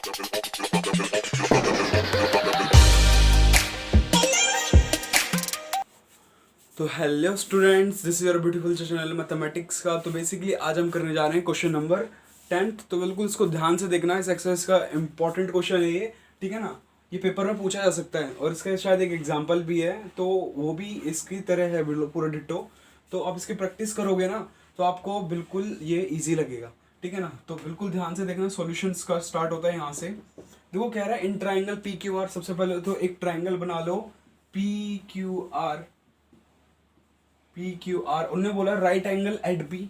तो hello students, this is your beautiful channel mathematics का। तो बेसिकली आज हम करने जा रहे हैं क्वेश्चन नंबर 10th। तो बिल्कुल इसको ध्यान से देखना, इस एक्सरसाइज का इंपॉर्टेंट क्वेश्चन है ये, ठीक है ना। ये पेपर में पूछा जा सकता है और इसका शायद एक एग्जाम्पल भी है, तो वो भी इसकी तरह है पूरा डिट्टो। तो आप इसकी प्रैक्टिस करोगे ना तो आपको बिल्कुल ये ईजी लगेगा, ठीक है ना। तो बिल्कुल ध्यान से देखना, सॉल्यूशंस का स्टार्ट होता है यहाँ से। देखो कह रहा है in triangle P Q R. सबसे पहले तो एक ट्राइंगल बना लो P Q R. P Q R उन्होंने बोला राइट एंगल एट बी।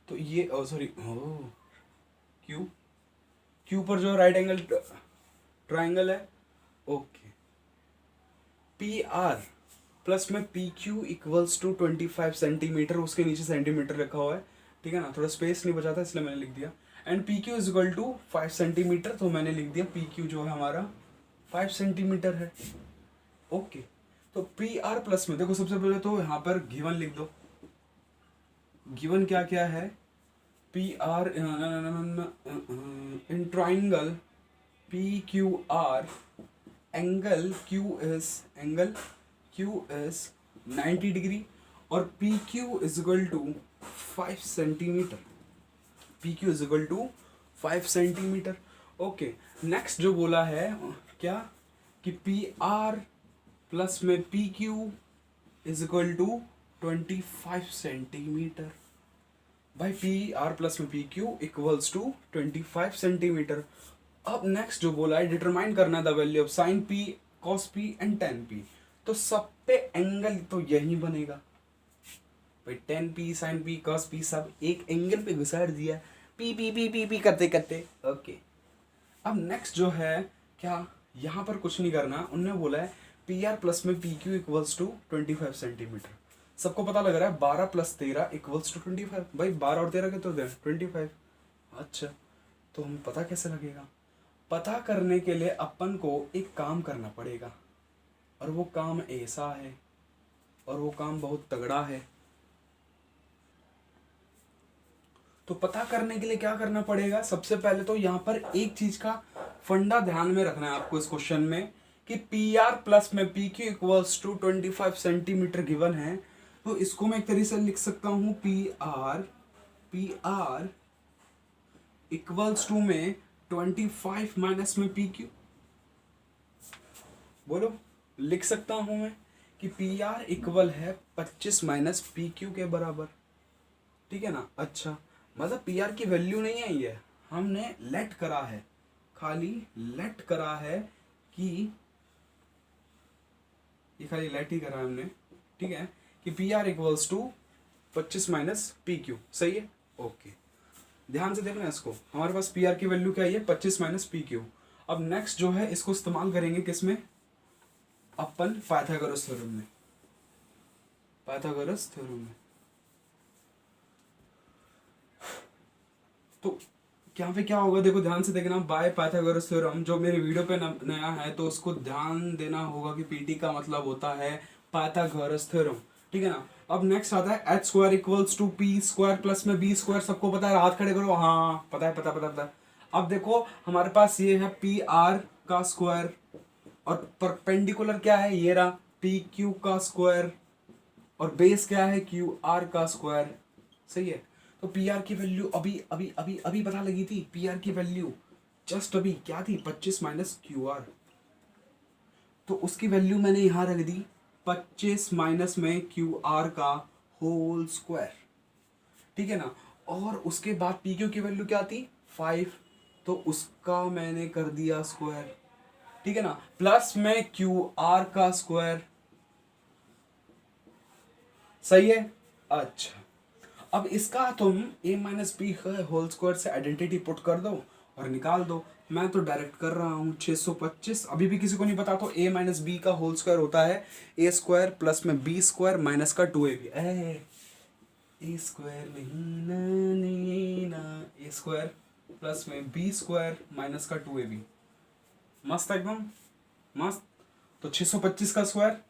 तो ये सॉरी क्यू क्यू पर जो right angle triangle okay, P. R are plus में P Q equals to 25 centimetre, उसके नीचे सेंटीमीटर रखा हुआ है, ठीक है ना। थोड़ा स्पेस नहीं बचा था इसलिए मैंने लिख दिया। And P Q is equal to 5 centimetre, तो मैंने लिख दिया पी क्यू जो है हमारा 5 सेंटीमीटर है, ओके। तो पी आर प्लस में देखो सबसे पहले तो यहाँ पर गिवन लिख दो। गिवन क्या क्या है? P R in triangle P Q R angle Q is 90 degree और P Q is equal to 5 centimetre. P Q is equal to 5 centimetre, okay. Next जो बोला है क्या कि पी आर प्लस में P Q is equal to 25 centimetre. भाई P are plus में P Q equals to 25 centimetre. अब next जो बोला है डिटरमाइन करना है the value of sine P, cos P and tan P. तो सब पे एंगल तो यही बनेगा भाई, tan P sine P cos P सब एक एंगल पे घुसाड़ दिया, P P P P P करते करते, ओके। अब नेक्स्ट जो है क्या, यहाँ पर कुछ नहीं करना। उन्होंने बोला है पी आर प्लस में P Q equals to 25 centimetre. सबको पता लग रहा है 12 प्लस 13 इक्वल्स टू 25। भाई 12 और 13 कितने होते हैं? 25। अच्छा, तो हमें पता कैसे लगेगा? पता करने के लिए अपन को एक काम करना पड़ेगा, और वो काम ऐसा है, और वो काम बहुत तगड़ा है। तो पता करने के लिए क्या करना पड़ेगा? सबसे पहले तो यहाँ पर एक चीज का फंडा ध्यान में रखना है आपको इस क्वेश्चन में कि पी आर प्लस में P Q equals to 25 centimetre given है। तो इसको मैं एक तरीके से लिख सकता हूं पी आर इक्वल्स टू में 25 माइनस में पी क्यू। बोलो, लिख सकता हूं मैं कि पी आर इक्वल है 25 माइनस पी क्यू के बराबर, ठीक है ना। अच्छा, मतलब पी आर की वैल्यू नहीं आई है, हमने लेट करा है, खाली लेट करा है कि ये खाली लेट ही करा है हमने, ठीक है, कि P R equals to 25 minus P Q. सही है, ओके। ध्यान से देखना इसको, हमारे पास पी आर की वैल्यू क्या है? 25 माइनस पी क्यू। अब नेक्स्ट जो है इसको इस्तेमाल करेंगे किसमें? अपन पाइथागोरस थ्योरम में। पाइथागोरस थ्योरम में तो यहाँ पे क्या होगा, देखो ध्यान से देखना। बाय पाइथागोरस थ्योरम, जो मेरे वीडियो पे नया है तो उसको ध्यान देना होगा कि पीटी का मतलब होता है पाइथागोरस थ्योरम, ठीक है ना। अब नेक्स्ट आता है H square equals to P square plus में बी स्क्वायर। सबको पता है? हाथ खड़े करो। हाँ पता है, पता। अब देखो हमारे पास ये है पी आर का स्क्वायर और परपेंडिकुलर क्या है? ये रहा पी क्यू का स्क्वायर और बेस क्या है? क्यू आर का स्क्वायर। सही है। तो पी आर की वैल्यू अभी अभी अभी अभी पता लगी थी। पी आर की वैल्यू जस्ट अभी क्या थी? 25 माइनस क्यू आर। तो उसकी वैल्यू मैंने यहां रख दी 25 माइनस में क्यू आर का होल स्क्वायर, ठीक है ना। और उसके बाद पी क्यू की वैल्यू क्या थी? 5, तो उसका मैंने कर दिया स्क्वायर, ठीक है ना। प्लस में क्यू आर का स्क्वायर। सही है। अच्छा, अब इसका तुम a minus B whole square से आइडेंटिटी पुट कर दो और निकाल दो। मैं तो डायरेक्ट कर रहा हूँ 625। अभी भी किसी को नहीं पता तो a माइनस बी का होल स्क्वायर होता है a स्क्वायर प्लस में b स्क्वायर माइनस का 2ab। ए स्क्वायर नहीं ना, a स्क्वायर प्लस में b स्क्वायर माइनस का 2ab। मस्त एकदम मस्त। तो 625 का स्क्वायर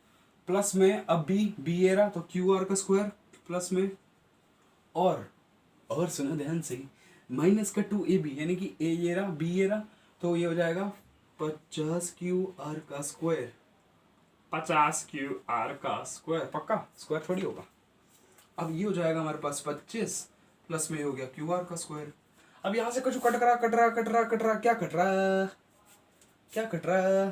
प्लस में अब b ए रहा तो क्यू आर का स्क्वायर प्लस में और सुनो ध्यान से, माइनस का 2ab यानी कि a ये रहा b ये रहा, तो ये हो जाएगा 50 क्यू आर का स्क्वायर, 50 क्यू आर का स्क्वायर, पक्का स्क्वायर थोड़ी होगा। अब ये हो जाएगा हमारे पास 25 प्लस में हो गया क्यू आर का स्क्वायर। अब यहाँ से कुछ कट रहा कट रहा कट रहा कट रहा, क्या कट रहा क्या कट रहा,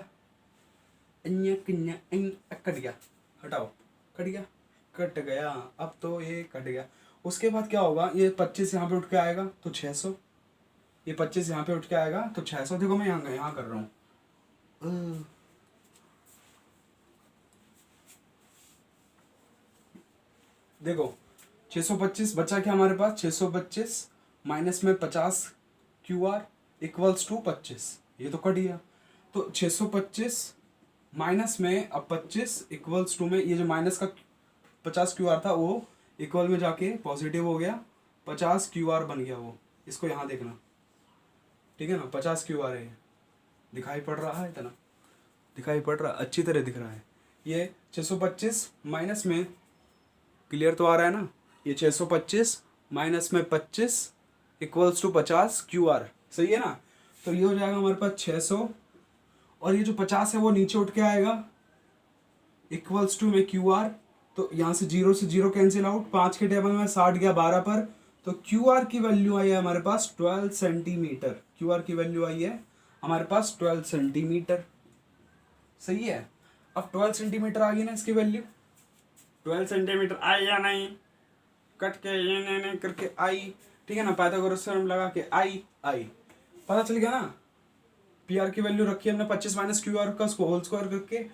कट गया, हटाओ, कट गया कट गया। अब तो ये कट गया। उसके बाद क्या होगा, ये 25 यहाँ पे उठ के आएगा तो 600, ये 25 यहाँ पे उठ के आएगा तो 600। देखो मैं यहाँ कर रहा हूँ, देखो 625 बचा क्या हमारे पास, 625 माइनस में 50 क्यू आर इक्वल्स टू 25, ये तो कट गया। तो 625 माइनस में अब 25 इक्वल्स टू में ये जो माइनस का 50 क्यू आर था वो इक्वल में जाके पॉजिटिव हो गया, 50 क्यू आर बन गया वो। इसको यहाँ देखना, ठीक है ना, 50 क्यू आर है, दिखाई पड़ रहा है इतना, दिखाई पड़ रहा, अच्छी तरह दिख रहा है। ये 625 माइनस में, क्लियर तो आ रहा है ना, ये 625 माइनस में 25 इक्वल्स टू 50 क्यू आर, सही है ना। तो ये हो जाएगा हमारे पास 600 और ये जो 50 है वो नीचे उठ के आएगा इक्वल्स टू में क्यू आर। तो यहाँ से 0 से 0 कैंसिल आउट, 5 के टेबल में 60 गया 12 पर, तो क्यू आर की वैल्यू आई है हमारे पास 12 सेंटीमीटर। क्यू आर की वैल्यू आई है हमारे पास 12 सेंटीमीटर, सही है। अब 12 सेंटीमीटर आ गई ना इसकी वैल्यू, 12 सेंटीमीटर आई या नहीं, कट के ये नहीं करके आई, ठीक है ना, पाइथागोरस थ्योरम लगा के आई, पता चल गया ना। पी आर की वैल्यू रखी हमने 25 माइनस क्यू आर का होल स्क्वायर करके,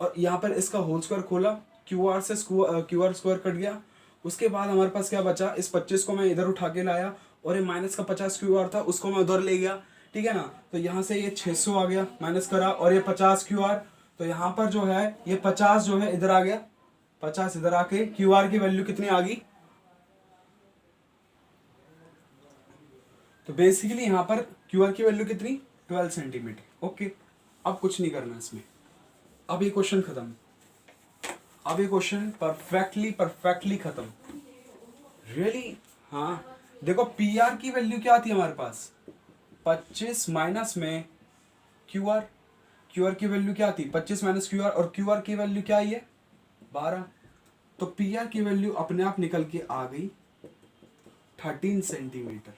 और यहाँ पर इसका होल स्क्वायर खोला, क्यू आर से क्यू आर स्क्वायर कट गया। उसके बाद हमारे पास क्या बचा, इस 25 को मैं इधर उठा के लाया और ये माइनस का 50 क्यू आर था उसको मैं उधर ले गया, ठीक है ना। तो यहाँ से ये 600 आ गया माइनस करा, और ये 50 क्यू आर, तो यहाँ पर जो है ये 50 जो है इधर आ गया, 50 इधर आके क्यू आर की वैल्यू कितनी आ गई, तो बेसिकली यहाँ पर क्यू आर की वैल्यू कितनी, 12 सेंटीमीटर। ओके, अब कुछ नहीं करना इसमें, अब ये क्वेश्चन खत्म, अब ये क्वेश्चन परफेक्टली खत्म, रियली। हाँ देखो पी आर की वैल्यू क्या आती है हमारे पास, 25 माइनस में क्यू आर की वैल्यू क्या आती है, 25 माइनस क्यू आर, और क्यू आर की वैल्यू क्या आई है 12। तो पी आर की वैल्यू अपने आप निकल के आ गई 13 सेंटीमीटर,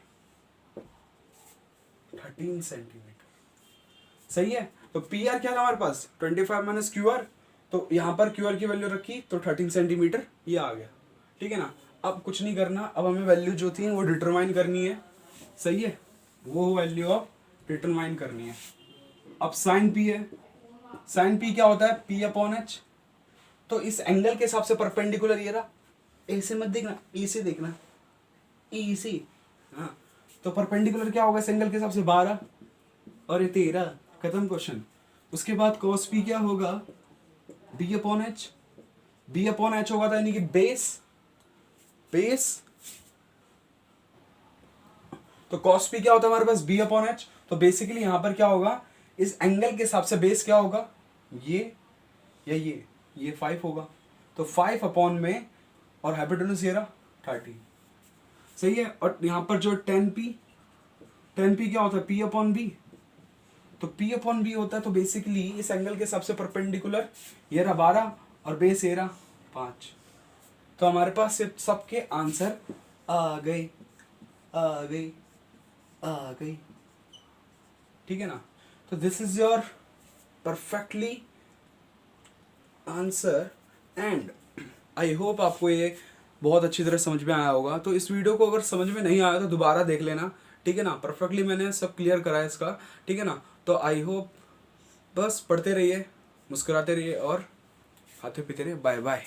13 सेंटीमीटर, सही है। तो पी आर क्या था हमारे पास 25 माइनस क्यू आर, तो यहाँ पर क्यू आर की वैल्यू रखी तो 13 सेंटीमीटर ये आ गया, ठीक है ना। अब कुछ नहीं करना, अब हमें वैल्यू जो थी वो डिटरमाइन करनी है, सही है, वो वैल्यू अब डिटरमाइन करनी है। अब साइन पी है, साइन पी क्या होता है, पी अपॉन एच। तो इस एंगल के हिसाब से परपेंडिकुलर ये रहा, ऐसे मत देखना, ऐसे देखना, ऐसे, हाँ। तो परपेंडिकुलर क्या होगा इस एंगल के हिसाब से 12 और ये 13, खत्म क्वेश्चन। उसके बाद cos p क्या होगा, b upon H, b upon H होगा, यानी कि बेस, तो cos p क्या होता है हमारे पास b अपॉन एच। तो बेसिकली यहां पर क्या होगा, इस एंगल के हिसाब से बेस क्या होगा, ये या ये 5 होगा, तो 5 अपॉन में, और हाइपोटेन्यूज ये रहा 30, सही है। और यहाँ पर जो 10p क्या होता है, p अपॉन बी, तो p अपॉन बी होता है। तो बेसिकली इस एंगल के हिसाब से परपेंडिकुलर ये रहा 12 और बेस ये रहा 5। तो हमारे पास ये सबके आंसर आ गए, ठीक है ना। तो this is your perfectly answer, and I hope आपको ये बहुत अच्छी तरह समझ में आया होगा। तो इस वीडियो को अगर समझ में नहीं आया तो दोबारा देख लेना, ठीक है ना। परफेक्टली मैंने सब क्लियर करा है इसका, ठीक है ना। तो आई होप, बस पढ़ते रहिए, मुस्कुराते रहिए और खाते पीते रहिए। Bye bye.